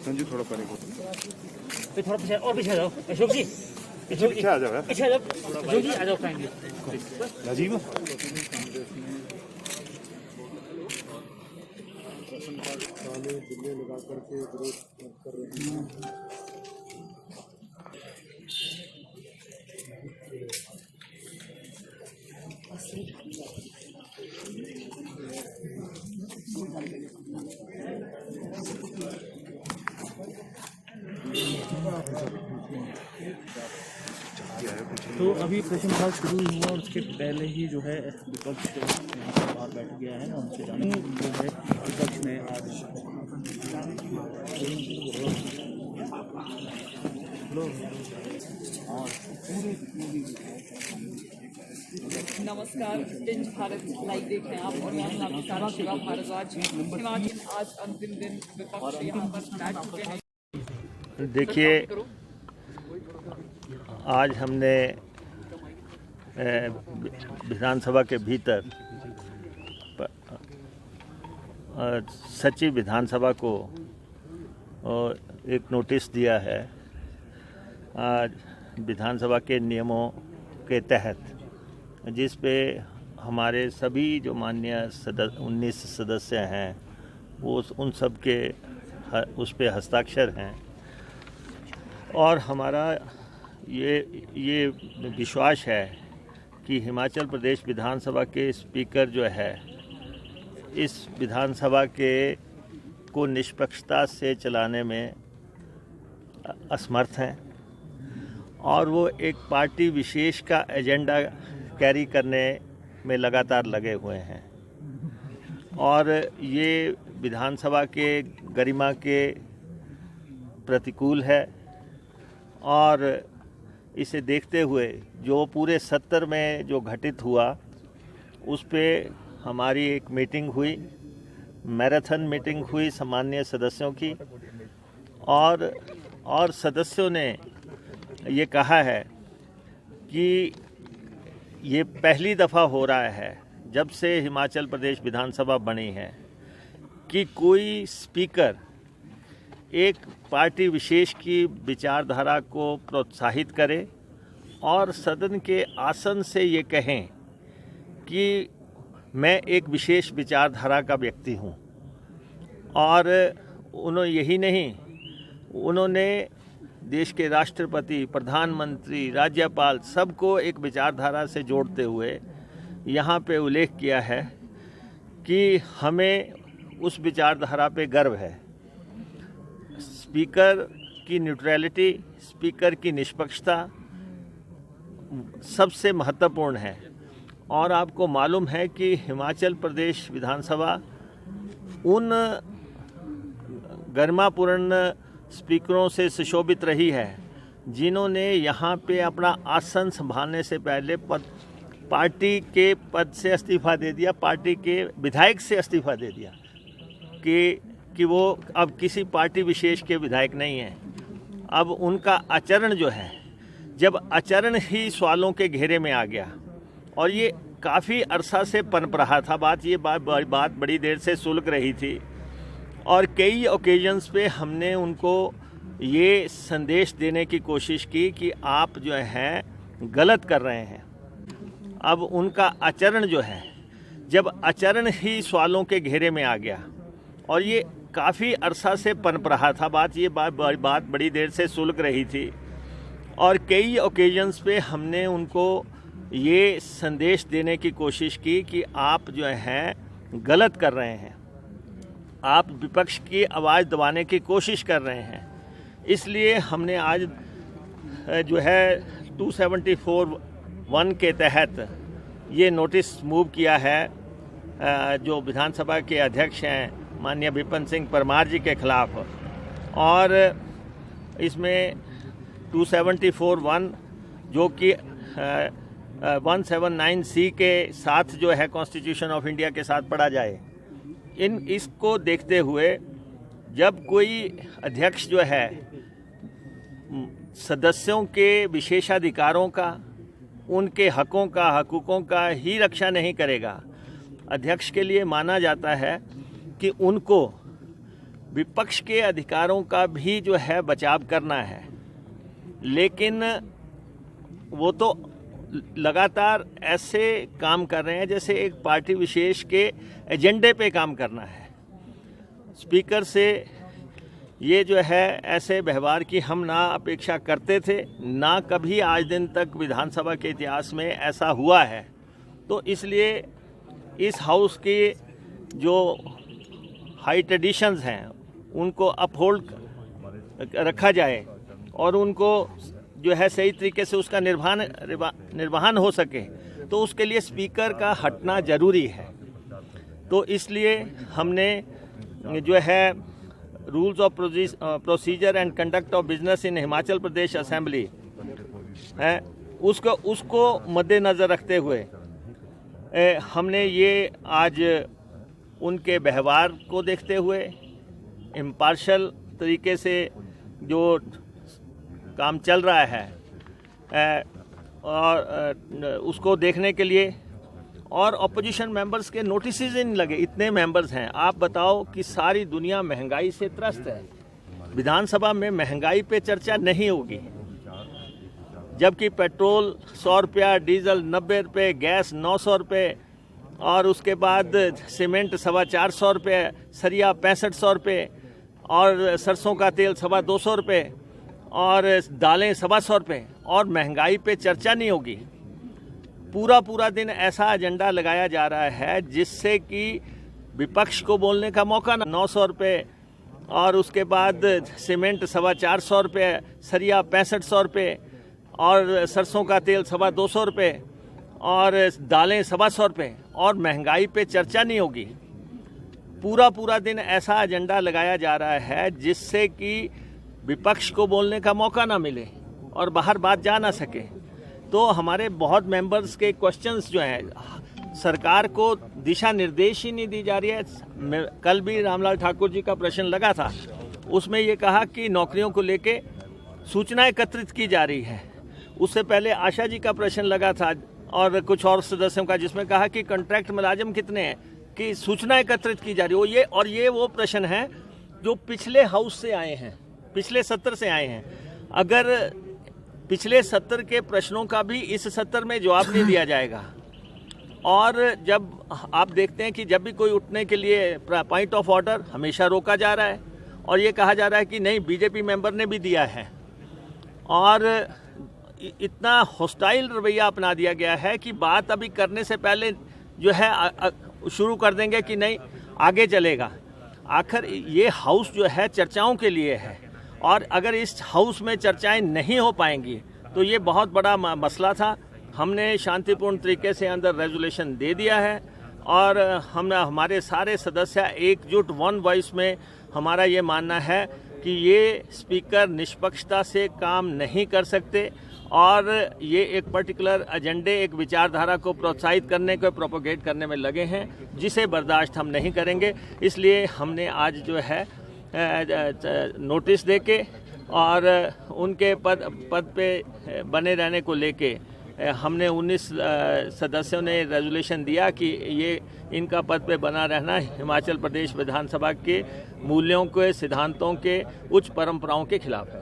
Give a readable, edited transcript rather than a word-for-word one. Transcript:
संजू थोड़ा परे को थोड़ा पीछे और पीछे आ जाओ अशोक जी, पीछे आ जाओ यार, पीछे आ जाओ अशोक जी, आ जाओ काइंडली राजीव। काले बिल्ले लगा करके विरोध कर रहे हैं। तो अभी प्रश्नकाल शुरू हुआ और उसके पहले ही जो है विपक्ष यहाँ पर बाहर बैठ गया है। उनसे जाने जो है विपक्ष ने आज नमस्कार, टिंज भारत लाइव देख रहे हैं आप और यहाँ आपके साथ शिवा भारद्वाज। हिमाचल आज अंतिम दिन विपक्ष यहाँ पर बैठ चुके हैं। देखिए, आज हमने विधानसभा के भीतर सचिव विधानसभा को एक नोटिस दिया है। आज विधानसभा के नियमों के तहत जिस पे हमारे सभी जो माननीय 19 सदस्य हैं वो उन सब के उस पे हस्ताक्षर हैं और हमारा ये विश्वास है कि हिमाचल प्रदेश विधानसभा के स्पीकर जो है इस विधानसभा को निष्पक्षता से चलाने में असमर्थ हैं और वो एक पार्टी विशेष का एजेंडा कैरी करने में लगातार लगे हुए हैं और ये विधानसभा के गरिमा के प्रतिकूल है। और इसे देखते हुए जो पूरे सत्र में जो घटित हुआ उस पे हमारी एक मीटिंग हुई, मैराथन मीटिंग हुई सामान्य सदस्यों की और सदस्यों ने ये कहा है कि ये पहली दफ़ा हो रहा है जब से हिमाचल प्रदेश विधानसभा बनी है कि कोई स्पीकर एक पार्टी विशेष की विचारधारा को प्रोत्साहित करे और सदन के आसन से ये कहें कि मैं एक विशेष विचारधारा का व्यक्ति हूँ। और उन्होंने यही नहीं, उन्होंने देश के राष्ट्रपति, प्रधानमंत्री, राज्यपाल सबको एक विचारधारा से जोड़ते हुए यहाँ पे उल्लेख किया है कि हमें उस विचारधारा पे गर्व है। स्पीकर की न्यूट्रलिटी, स्पीकर की निष्पक्षता सबसे महत्वपूर्ण है। और आपको मालूम है कि हिमाचल प्रदेश विधानसभा उन गरिमापूर्ण स्पीकरों से सुशोभित रही है जिन्होंने यहाँ पे अपना आसन संभालने से पहले पार्टी के पद से इस्तीफा दे दिया, पार्टी के विधायक से इस्तीफा दे दिया कि वो अब किसी पार्टी विशेष के विधायक नहीं हैं। अब उनका आचरण जो है, जब आचरण ही सवालों के घेरे में आ गया और ये काफ़ी अरसा से पनप रहा था, बात बड़ी देर से सुलग रही थी और कई ओकेजन्स पे हमने उनको ये संदेश देने की कोशिश की कि आप जो है गलत कर रहे हैं। अब उनका आचरण जो है, जब आचरण ही सवालों के घेरे में आ गया और ये काफ़ी अरसा से पनप रहा था, बात बड़ी देर से सुलग रही थी और कई ओकेजन्स पे हमने उनको ये संदेश देने की कोशिश की कि आप जो है गलत कर रहे हैं, आप विपक्ष की आवाज़ दबाने की कोशिश कर रहे हैं। इसलिए हमने आज जो है 274(1) के तहत ये नोटिस मूव किया है जो विधानसभा के अध्यक्ष हैं माननीय विपिन सिंह परमार जी के खिलाफ। और इसमें 274(1) जो कि 179C के साथ जो है कॉन्स्टिट्यूशन ऑफ इंडिया के साथ पढ़ा जाए। इसको देखते हुए जब कोई अध्यक्ष जो है सदस्यों के विशेषाधिकारों का, उनके हकों का, हकूक़ों का ही रक्षा नहीं करेगा अध्यक्ष के लिए माना जाता है कि उनको विपक्ष के अधिकारों का भी जो है बचाव करना है, लेकिन वो तो लगातार ऐसे काम कर रहे हैं जैसे एक पार्टी विशेष के एजेंडे पे काम करना है। स्पीकर से ये जो है ऐसे व्यवहार की हम ना अपेक्षा करते थे, ना कभी आज दिन तक विधानसभा के इतिहास में ऐसा हुआ है। तो इसलिए इस हाउस की जो हाई ट्रेडिशंस हैं उनको अपहोल्ड रखा जाए और उनको जो है सही तरीके से उसका निर्वहन हो सके, तो उसके लिए स्पीकर का हटना जरूरी है। तो इसलिए हमने जो है rules of procedure and conduct of business in Himachal Pradesh assembly है उसको मद्देनज़र रखते हुए हमने ये आज उनके व्यवहार को देखते हुए इम्पार्शल तरीके से जो काम चल रहा है और उसको देखने के लिए, और अपोजिशन मेंबर्स के नोटिस ही नहीं लगे। इतने मेंबर्स हैं, आप बताओ कि सारी दुनिया महंगाई से त्रस्त है, विधानसभा में महंगाई पे चर्चा नहीं होगी, जबकि पेट्रोल 100 रुपया, डीजल 90 रुपये, गैस 900 रुपये, और उसके बाद सीमेंट 425 रुपये, सरिया 6500 रुपये, और सरसों का तेल 225 रुपये, और दालें 125 रुपये, और महंगाई पे चर्चा नहीं होगी। पूरा दिन ऐसा एजेंडा लगाया जा रहा है जिससे कि विपक्ष को बोलने का मौका ना। 900 रुपये, और उसके बाद सीमेंट 425 रुपये, सरिया 6500 रुपये, और सरसों का तेल 225 रुपये, और दालें 125 रुपये, और महंगाई पे चर्चा नहीं होगी। पूरा दिन ऐसा एजेंडा लगाया जा रहा है जिससे कि विपक्ष को बोलने का मौका ना मिले और बाहर बात जा ना सके। तो हमारे बहुत मेंबर्स के क्वेश्चंस जो हैं, सरकार को दिशा निर्देश ही नहीं दी जा रही है। कल भी रामलाल ठाकुर जी का प्रश्न लगा था, उसमें ये कहा कि नौकरियों को लेके सूचना एकत्रित की जा रही है। उससे पहले आशा जी का प्रश्न लगा था और कुछ और सदस्यों का, जिसमें कहा कि कॉन्ट्रैक्ट मुलाजिम कितने हैं, कि सूचना एकत्रित की जा रही है। ये वो प्रश्न है जो पिछले हाउस से आए हैं, पिछले सत्र से आए हैं। अगर पिछले सत्र के प्रश्नों का भी इस सत्र में जवाब नहीं दिया जाएगा, और जब आप देखते हैं कि जब भी कोई उठने के लिए पॉइंट ऑफ ऑर्डर हमेशा रोका जा रहा है, और ये कहा जा रहा है कि नहीं बीजेपी मेंबर ने भी दिया है, और इतना हॉस्टाइल रवैया अपना दिया गया है कि बात अभी करने से पहले जो है शुरू कर देंगे कि नहीं आगे चलेगा। आखिर ये हाउस जो है चर्चाओं के लिए है, और अगर इस हाउस में चर्चाएं नहीं हो पाएंगी तो ये बहुत बड़ा मसला था। हमने शांतिपूर्ण तरीके से अंदर रेजोल्यूशन दे दिया है, और हमारे सारे सदस्य एकजुट वन वॉइस में हमारा ये मानना है कि ये स्पीकर निष्पक्षता से काम नहीं कर सकते, और ये एक पर्टिकुलर एजेंडे, एक विचारधारा को प्रोत्साहित करने को, प्रोपोगेट करने में लगे हैं, जिसे बर्दाश्त हम नहीं करेंगे। इसलिए हमने आज जो है नोटिस देके और उनके पद पे बने रहने को लेके हमने 19 सदस्यों ने रेजोल्यूशन दिया कि ये इनका पद पे बना रहना हिमाचल प्रदेश विधानसभा के मूल्यों के, सिद्धांतों के, उच्च परंपराओं के खिलाफ है।